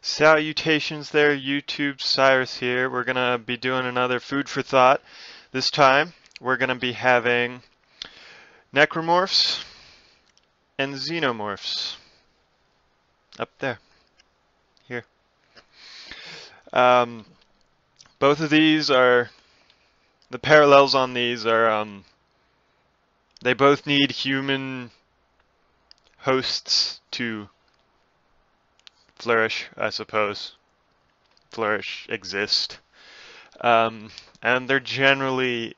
Salutations there, YouTube. Cyrus here. We're gonna be doing another food for thought. This time, we're gonna be having Necromorphs and Xenomorphs. Up there. Here. Um, both of these are, the parallels on these are, they both need human hosts to flourish, I suppose. Flourish, exist. And they're generally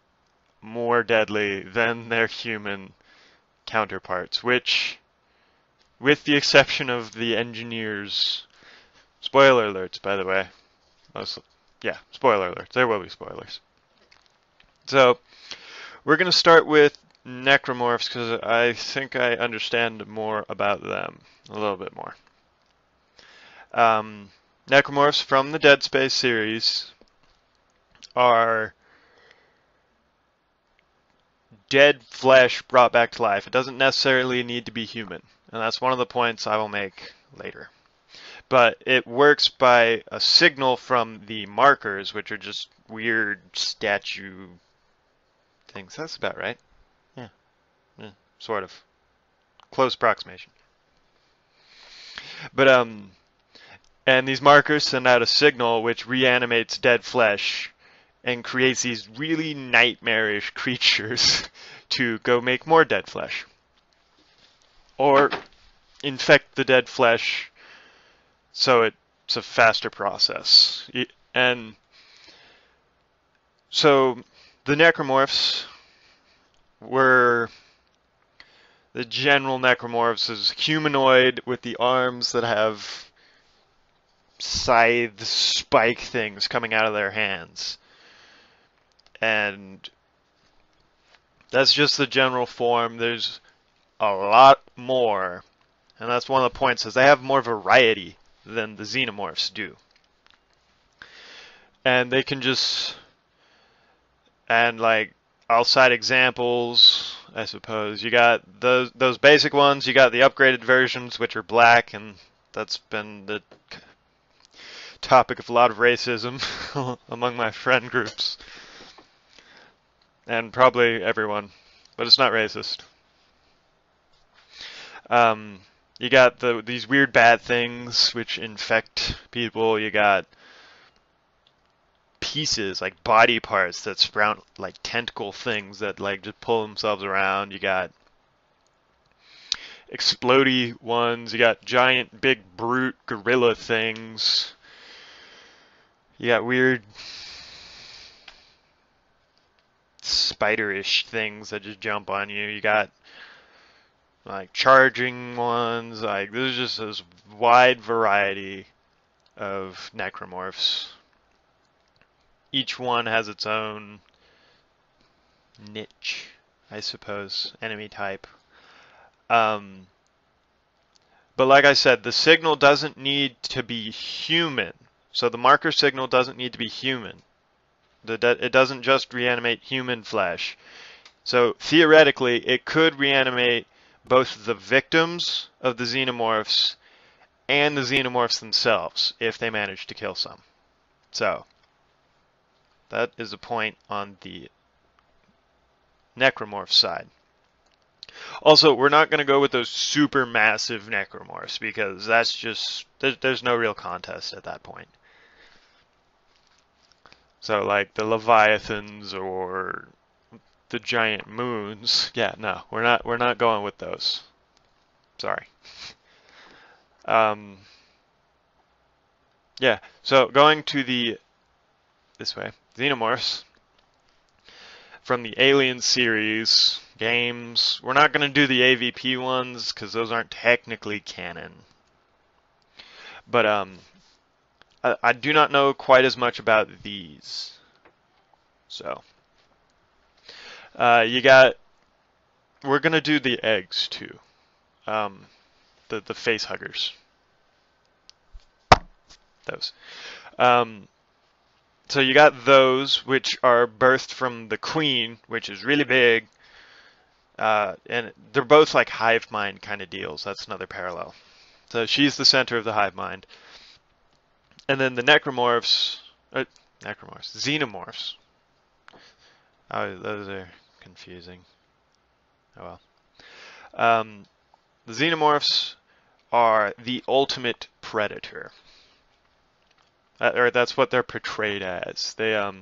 more deadly than their human counterparts, which, with the exception of the engineers, spoiler alerts, by the way. Mostly, yeah, spoiler alerts. There will be spoilers. So, we're going to start with Necromorphs because I think I understand more about them, a little bit more. Necromorphs from the Dead Space series are dead flesh brought back to life. It doesn't necessarily need to be human, and that's one of the points I will make later. But it works by a signal from the markers, which are just weird statue things. That's about right. Yeah, sort of. Close approximation. But and these markers send out a signal which reanimates dead flesh and creates these really nightmarish creatures to go make more dead flesh. Or infect the dead flesh so it's a faster process. And so the Necromorphs were, the general Necromorphs is humanoid with the arms that have scythe spike things coming out of their hands. And that's just the general form. There's a lot more, and that's one of the points, is they have more variety than the Xenomorphs do. And they can just, and like, I'll cite examples, I suppose. You got those basic ones, you got the upgraded versions, which are black, and that's been the topic of a lot of racism among my friend groups. And probably everyone, but it's not racist. You got these weird bad things which infect people. You got pieces, like body parts that sprout like tentacle things that like just pull themselves around. You got explodey ones. You got giant, big, brute gorilla things. You got weird spider-ish things that just jump on you. You got like charging ones. Like, there's just this wide variety of Necromorphs. Each one has its own niche, I suppose, enemy type. But like I said, the signal doesn't need to be human. So the marker signal doesn't need to be human. It doesn't just reanimate human flesh. So theoretically, it could reanimate both the victims of the Xenomorphs and the Xenomorphs themselves, if they manage to kill some. So that is a point on the Necromorph side. Also, we're not going to go with those super massive Necromorphs, because that's just, there's no real contest at that point. So like the Leviathans or the giant moons, yeah, no, we're not going with those. Sorry. Yeah, so going to this way, Xenomorphs from the Alien series games. We're not going to do the AVP ones because those aren't technically canon. But I do not know quite as much about these. So we're gonna do the eggs too. The face huggers. Those. So you got those, which are birthed from the queen, which is really big. And they're both like hive mind kind of deals. That's another parallel. So she's the center of the hive mind. And then the Necromorphs, Xenomorphs. Oh, those are confusing. Oh well. The Xenomorphs are the ultimate predator. Or that's what they're portrayed as. They're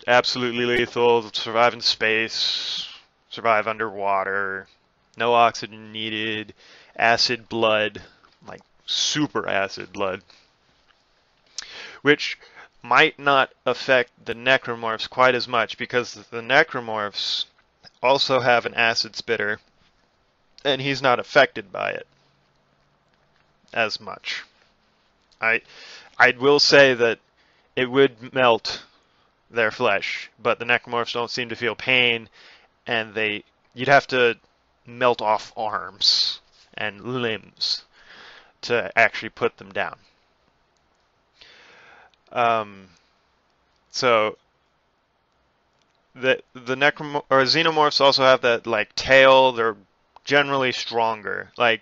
absolutely lethal, survive in space, survive underwater, no oxygen needed, acid blood, like super acid blood, which might not affect the Necromorphs quite as much because the Necromorphs also have an acid spitter and he's not affected by it as much. I will say that it would melt their flesh, but the Necromorphs don't seem to feel pain, and you'd have to melt off arms and limbs to actually put them down. So the Xenomorphs also have that like tail. They're generally stronger. Like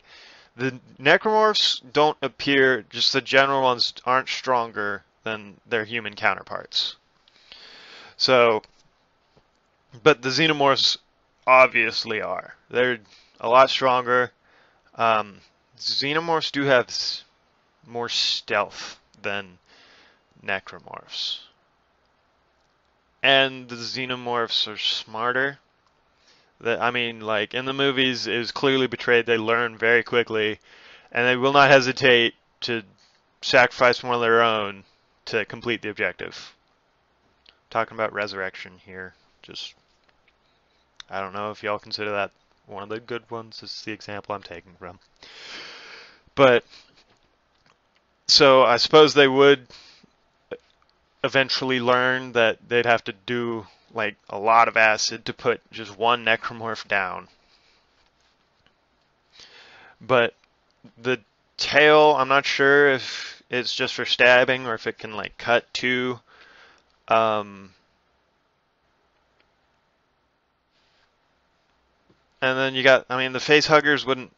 the Necromorphs don't appear, just the general ones aren't stronger than their human counterparts. So, but the Xenomorphs obviously are. They're a lot stronger. Xenomorphs do have more stealth than Necromorphs. And the Xenomorphs are smarter. I mean, like, in the movies, it was clearly betrayed they learn very quickly, and they will not hesitate to sacrifice one of their own to complete the objective. Talking about resurrection here. Just, I don't know if y'all consider that one of the good ones. This is the example I'm taking from. But, so I suppose they would eventually learn that they'd have to do like a lot of acid to put just one Necromorph down. But the tail, I'm not sure if it's just for stabbing or if it can like cut too. And then you got, I mean, the face huggers wouldn't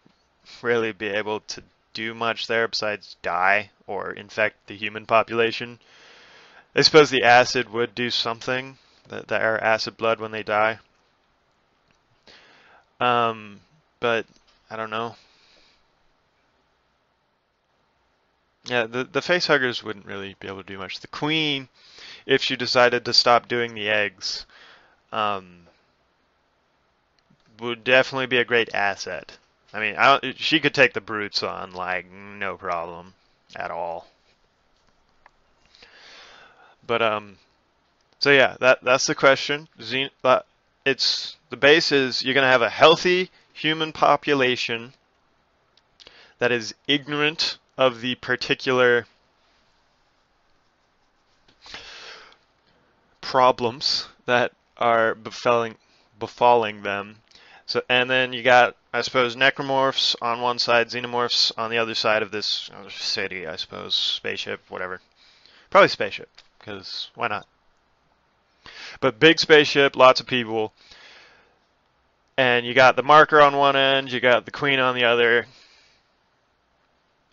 really be able to do much there besides die or infect the human population. I suppose the acid would do something, their acid blood when they die. But I don't know. Yeah, the face huggers wouldn't really be able to do much. The queen, if she decided to stop doing the eggs, would definitely be a great asset. I mean, she could take the brutes on like no problem at all. But so yeah, that's the question. It's the base is you're gonna have a healthy human population that is ignorant of the particular problems that are befalling them. So, and then you got, I suppose, Necromorphs on one side, Xenomorphs on the other side of this city, I suppose, spaceship, whatever. Probably spaceship, because why not? But big spaceship, lots of people, and you got the marker on one end, you got the queen on the other.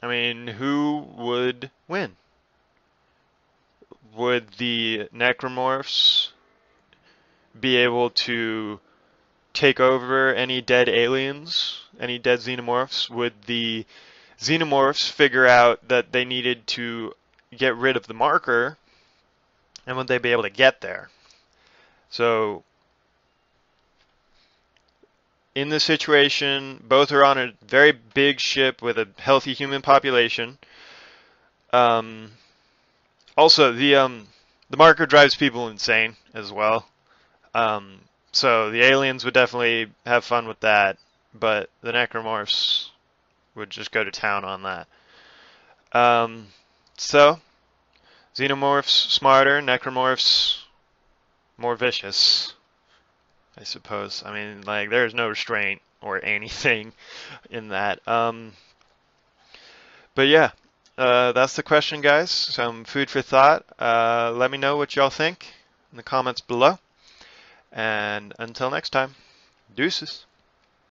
I mean, who would win? Would the Necromorphs be able to take over any dead aliens, any dead Xenomorphs? Would the Xenomorphs figure out that they needed to get rid of the marker, and would they be able to get there? So, in this situation, both are on a very big ship with a healthy human population. Also, the marker drives people insane as well. So the aliens would definitely have fun with that, but the Necromorphs would just go to town on that. So, Xenomorphs smarter, Necromorphs more vicious, I suppose. I mean, like, there's no restraint or anything in that. But yeah, that's the question, guys. Some food for thought. Let me know what y'all think in the comments below. And until next time, deuces.